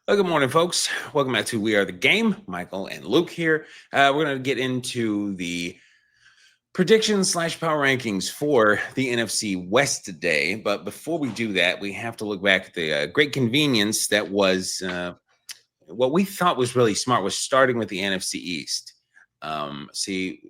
Well, good morning, folks. Welcome back to We Are the Game. Michael and Luke here. We're going to get into the predictions / power rankings for the NFC West today. But before we do that, we have to look back at the great convenience that was what we thought was really smart was starting with the NFC East. See,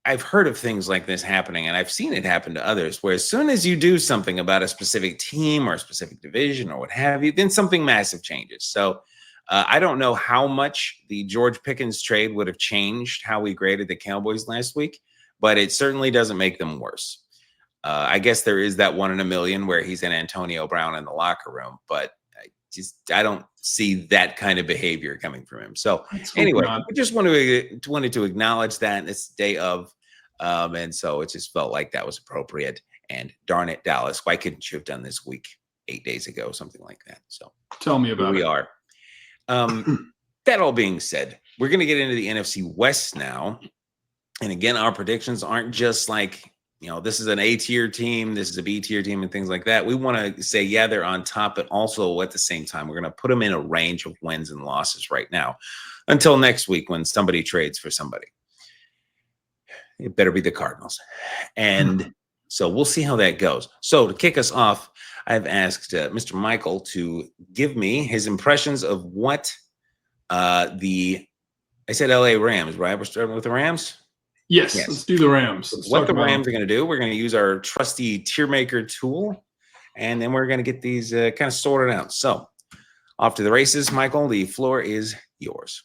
I've heard of things like this happening, and I've seen it happen to others, where as soon as you do something about a specific team or a specific division or what have you, then something massive changes. So I don't know how much the George Pickens trade would have changed how we graded the Cowboys last week, but it certainly doesn't make them worse. I guess there is that 1 in a million where he's an Antonio Brown in the locker room, but I don't see that kind of behavior coming from him. So anyway, we just wanted to acknowledge that this day of, and so it just felt like that was appropriate. And darn it, Dallas, why couldn't you have done this week 8 days ago, something like that? So tell me about it. We are. That all being said, we're going to get into the NFC West now. And again, our predictions aren't just like, this is an A-tier team, this is a B-tier team, and things like that. We want to say, yeah, they're on top, but also at the same time, we're going to put them in a range of wins and losses right now until next week when somebody trades for somebody. It better be the Cardinals. And so we'll see how that goes. So to kick us off, I've asked Mr. Michael to give me his impressions of what I said LA Rams, right? We're starting with the Rams? Yes. Let's do the Rams. What the Rams are going to do, we're going to use our trusty tier maker tool, and then we're going to get these kind of sorted out. So off to the races, Michael. The floor is yours.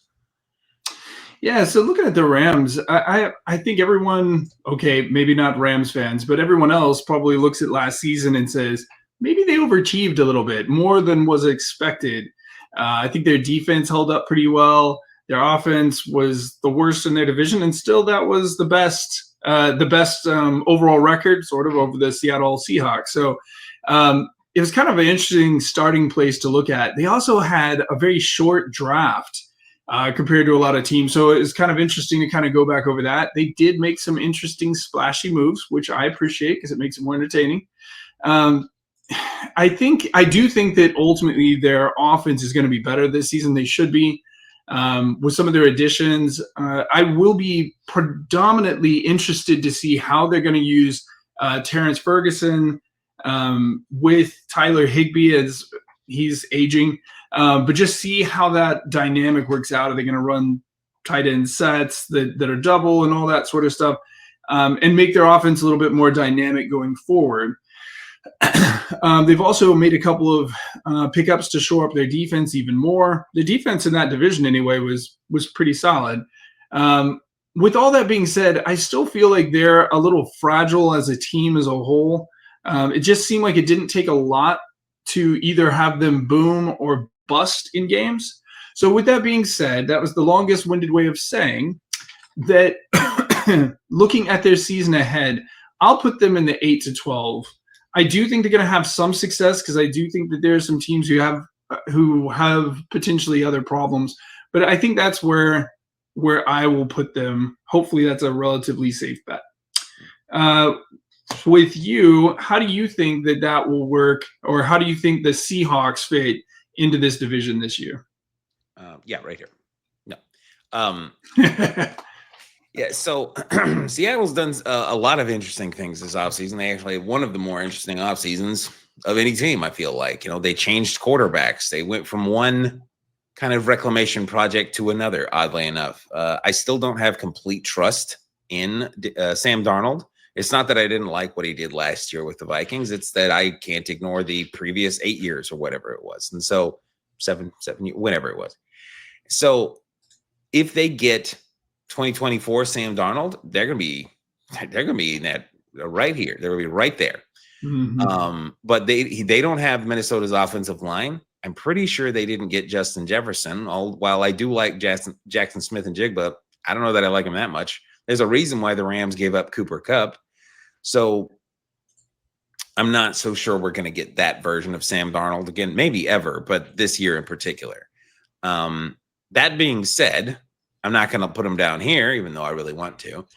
Yeah, so looking at the Rams, I think everyone, okay, maybe not Rams fans, but everyone else probably looks at last season and says, maybe they overachieved a little bit, more than was expected. I think their defense held up pretty well. Their offense was the worst in their division, and still that was the best overall record, sort of, over the Seattle Seahawks. So it was kind of an interesting starting place to look at. They also had a very short draft compared to a lot of teams, so it was kind of interesting to kind of go back over that. They did make some interesting splashy moves, which I appreciate because it makes it more entertaining. I do think that ultimately their offense is going to be better this season. They should be. With some of their additions, I will be predominantly interested to see how they're going to use Terrence Ferguson with Tyler Higbee as he's aging, but just see how that dynamic works out. Are they going to run tight end sets that are double and all that sort of stuff, and make their offense a little bit more dynamic going forward? They've also made a couple of pickups to shore up their defense even more. The defense in that division, anyway, was pretty solid. With all that being said, I still feel like they're a little fragile as a team as a whole. It just seemed like it didn't take a lot to either have them boom or bust in games. So with that being said, that was the longest-winded way of saying that looking at their season ahead, I'll put them in the 8 to 12. I do think they're going to have some success because I do think that there are some teams who have potentially other problems. But I think that's where I will put them. Hopefully that's a relatively safe bet. With you, how do you think that will work, or how do you think the Seahawks fit into this division this year? Yeah, right here. No. Yeah, so Seattle's done a lot of interesting things this offseason. They actually have one of the more interesting off seasons of any team, I feel like. They changed quarterbacks. They went from one kind of reclamation project to another, oddly enough. I still don't have complete trust in Sam Darnold. It's not that I didn't like what he did last year with the Vikings. It's that I can't ignore the previous 8 years or whatever it was. And so 7 years, whenever it was. So if they get 2024 Sam Darnold, they're gonna be in that right here. They're gonna be right there. Mm-hmm. But they don't have Minnesota's offensive line. I'm pretty sure they didn't get Justin Jefferson. While I do like Jackson Smith and Jigba, I don't know that I like him that much. There's a reason why the Rams gave up Cooper Kupp. So I'm not so sure we're going to get that version of Sam Darnold again, maybe ever, but this year in particular. That being said, I'm not going to put them down here, even though I really want to.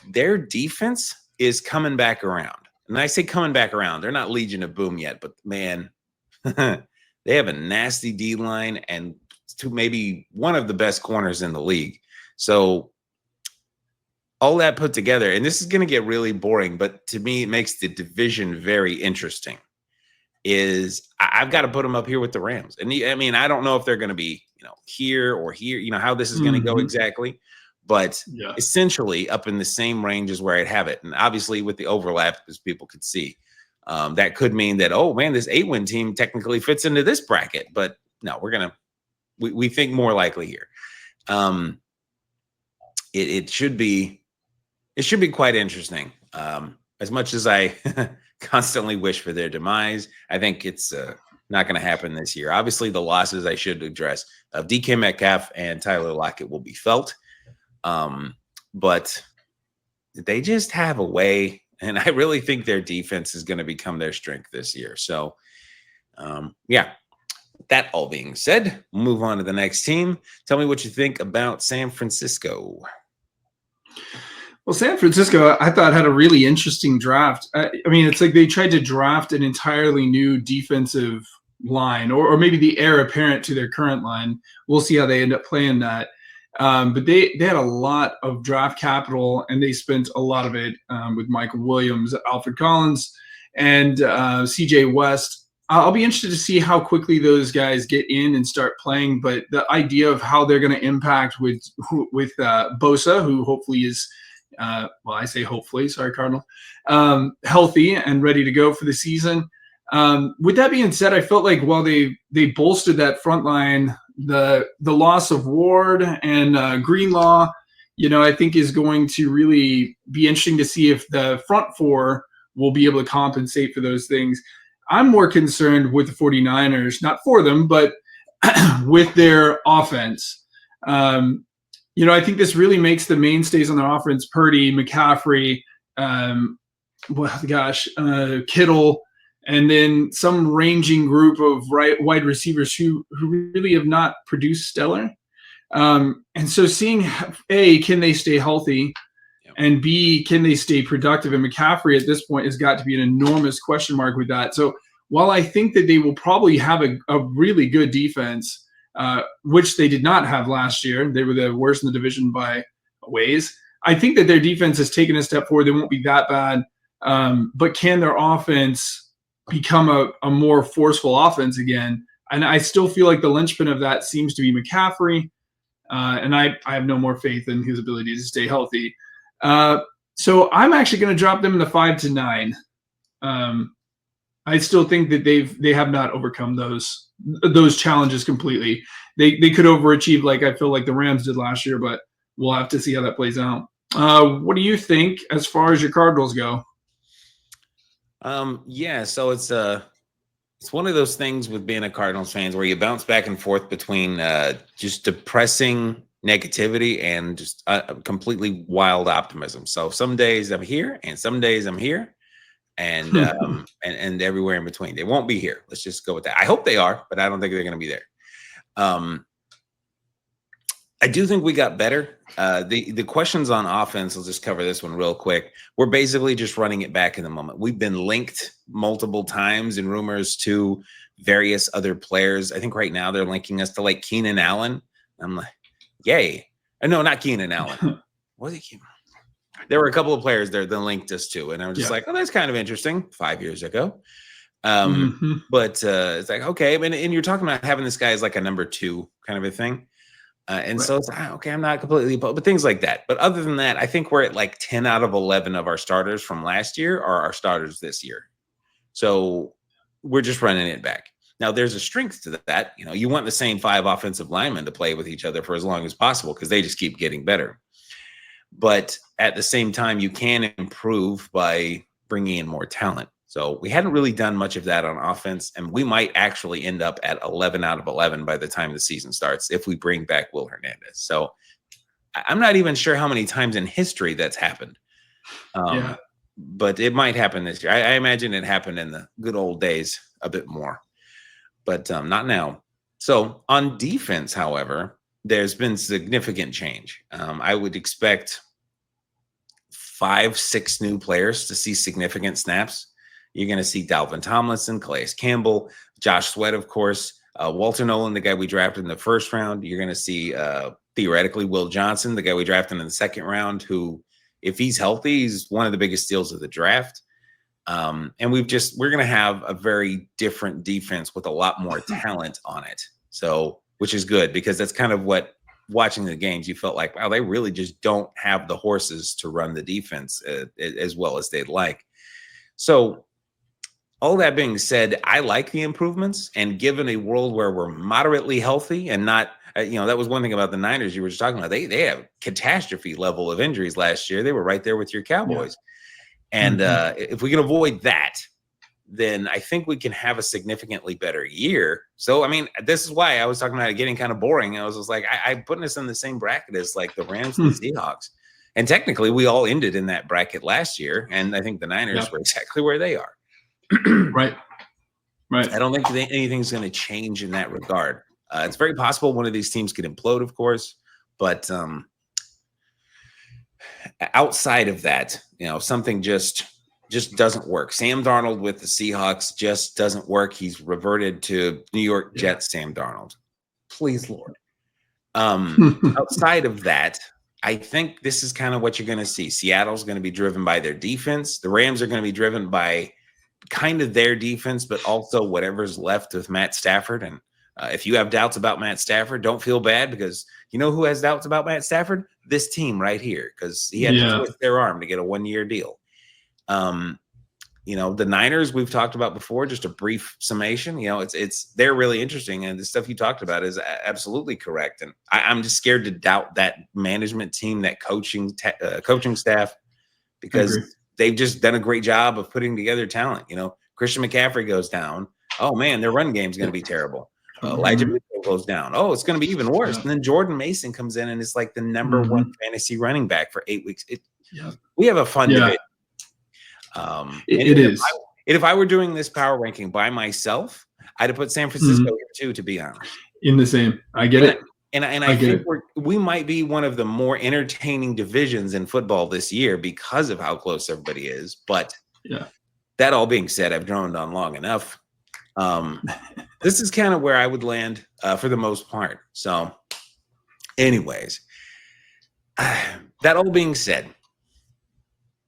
Their defense is coming back around. And I say coming back around. They're not Legion of Boom yet, but man, They have a nasty D line and maybe one of the best corners in the league. So all that put together, and this is going to get really boring, but to me, it makes the division very interesting. I've got to put them up here with the Rams. And I mean, I don't know if they're going to be, here or here, how this is going to go exactly, but essentially up in the same range as where I'd have it. And obviously with the overlap, as people could see, that could mean that, oh man, this 8-win team technically fits into this bracket, but no, we think more likely here. It should be quite interesting. As much as I constantly wish for their demise, I think it's not going to happen this year. Obviously, the losses I should address of DK Metcalf and Tyler Lockett will be felt. But they just have a way, and I really think their defense is going to become their strength this year. So, yeah. That all being said, we'll move on to the next team. Tell me what you think about San Francisco. Well, San Francisco, I thought, had a really interesting draft. I mean, it's like they tried to draft an entirely new defensive line, or maybe the heir apparent to their current line. We'll see how they end up playing that. But they had a lot of draft capital, and they spent a lot of it with Michael Williams, Alfred Collins, and CJ West. I'll be interested to see how quickly those guys get in and start playing. But the idea of how they're going to impact with Bosa, who hopefully is, I say hopefully, sorry, Cardinal, healthy and ready to go for the season. With that being said, I felt like while they bolstered that front line, the loss of Ward and Greenlaw, I think is going to really be interesting to see if the front four will be able to compensate for those things. I'm more concerned with the 49ers, not for them, but with their offense. I think this really makes the mainstays on their offense, Purdy, McCaffrey, Kittle, and then some ranging group of wide receivers who really have not produced stellar. And so seeing, A, can they stay healthy? And B, can they stay productive? And McCaffrey at this point has got to be an enormous question mark with that. So while I think that they will probably have a really good defense, which they did not have last year, they were the worst in the division by ways. I think that their defense has taken a step forward. They won't be that bad. But can their offense become a more forceful offense again? And I still feel like the linchpin of that seems to be McCaffrey. And I have no more faith in his ability to stay healthy. So I'm actually going to drop them in the 5 to 9. I still think that they have not overcome those challenges completely. They could overachieve, like I feel like the Rams did last year, but we'll have to see how that plays out. What do you think as far as your Cardinals go? So it's one of those things with being a Cardinals fans where you bounce back and forth between just depressing negativity and just completely wild optimism. So some days I'm here and some days I'm here, and and everywhere in between. They won't be here. Let's just go with that. I hope they are, but I don't think they're going to be there. I do think we got better. The questions on offense, I'll just cover this one real quick. We're basically just running it back in the moment. We've been linked multiple times in rumors to various other players. I think right now they're linking us to like Keenan Allen. I'm like, yay. No, not Keenan Allen. Was it Keenan? There were a couple of players there that linked us to, and I was just like, oh, that's kind of interesting 5 years ago. But it's like, okay. And you're talking about having this guy as like a number 2 kind of a thing. So it's like, okay, I'm not completely, but things like that. But other than that, I think we're at like 10 out of 11 of our starters from last year are our starters this year. So we're just running it back. Now, there's a strength to that. You want the same 5 offensive linemen to play with each other for as long as possible because they just keep getting better. But at the same time, you can improve by bringing in more talent. So we hadn't really done much of that on offense, and we might actually end up at 11 out of 11 by the time the season starts if we bring back Will Hernandez. So I'm not even sure how many times in history that's happened. But it might happen this year. I imagine it happened in the good old days a bit more, but not now. So on defense, however, there's been significant change. I would expect 5-6 new players to see significant snaps. You're going to see Dalvin Tomlinson, Calais Campbell, Josh Sweat, of course, Walter Nolan, the guy we drafted in the first round. You're going to see theoretically Will Johnson, the guy we drafted in the second round, who, if he's healthy, he's one of the biggest steals of the draft. And we're going to have a very different defense with a lot more talent on it. So, which is good, because that's kind of what, watching the games, you felt like, wow, they really just don't have the horses to run the defense as well as they'd like. So all that being said, I like the improvements, and given a world where we're moderately healthy and not, that was one thing about the Niners you were just talking about. They have catastrophe level of injuries last year. They were right there with your Cowboys. Yeah. And if we can avoid that, then I think we can have a significantly better year. So, I mean, this is why I was talking about it getting kind of boring. I was just like, I'm putting us in the same bracket as like the Rams and the Seahawks. And technically, we all ended in that bracket last year. And I think the Niners were exactly where they are. Right. I don't think anything's going to change in that regard. It's very possible one of these teams could implode, of course. But outside of that, something just doesn't work. Sam Darnold with the Seahawks just doesn't work. He's reverted to New York Jets Sam Darnold. Please, Lord. Outside of that, I think this is kind of what you're going to see. Seattle's going to be driven by their defense. The Rams are going to be driven by kind of their defense, but also whatever's left with Matt Stafford. And if you have doubts about Matt Stafford, don't feel bad, because you know who has doubts about Matt Stafford? This team right here, because he had to twist their arm to get a 1-year deal. The Niners we've talked about before, just a brief summation, they're really interesting. And the stuff you talked about is absolutely correct. And I'm just scared to doubt that management team, that coaching staff, because they've just done a great job of putting together talent. Christian McCaffrey goes down. Oh man, their run game is going to be terrible. Elijah Mitchell goes down. Oh, it's going to be even worse. And then Jordan Mason comes in and is like the number one fantasy running back for 8 weeks. We have a fun debate. It is. If I were doing this power ranking by myself, I'd have put San Francisco here too, to be honest. In the same. I get it. And I think we might be one of the more entertaining divisions in football this year because of how close everybody is. But that all being said, I've droned on long enough. This is kind of where I would land for the most part. So anyways, that all being said,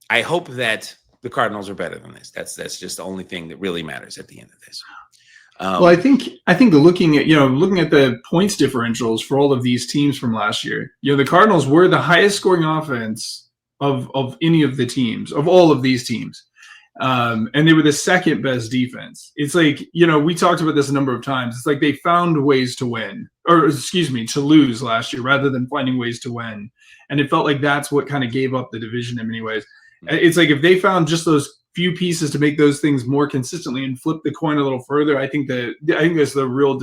I hope that the Cardinals are better than this. That's just the only thing that really matters at the end of this. Well, I think looking at the points differentials for all of these teams from last year, the Cardinals were the highest scoring offense of any of the teams, of all of these teams. And they were the second best defense. It's like, we talked about this a number of times. It's like they found ways to win, to lose last year rather than finding ways to win. And it felt like that's what kind of gave up the division in many ways. It's like if they found just those few pieces to make those things more consistently and flip the coin a little further, I think there's the real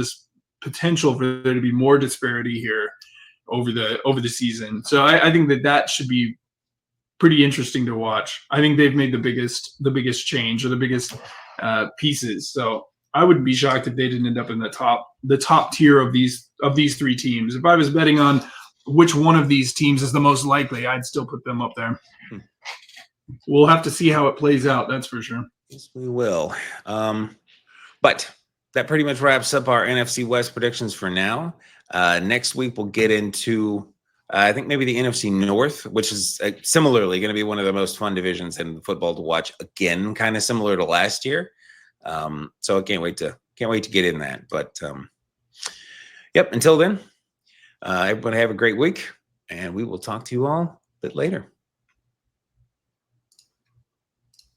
potential for there to be more disparity here over the season. So I think that should be pretty interesting to watch. I think they've made the biggest change, or the biggest pieces. So I wouldn't be shocked if they didn't end up in the top tier of these 3 teams. If I was betting on which one of these teams is the most likely, I'd still put them up there. We'll have to see how it plays out. That's for sure. Yes, we will. But that pretty much wraps up our NFC West predictions for now. Next week, we'll get into, I think, maybe the NFC North, which is similarly going to be one of the most fun divisions in football to watch again, kind of similar to last year. So I can't wait to get in that. But until then, everybody have a great week, and we will talk to you all a bit later.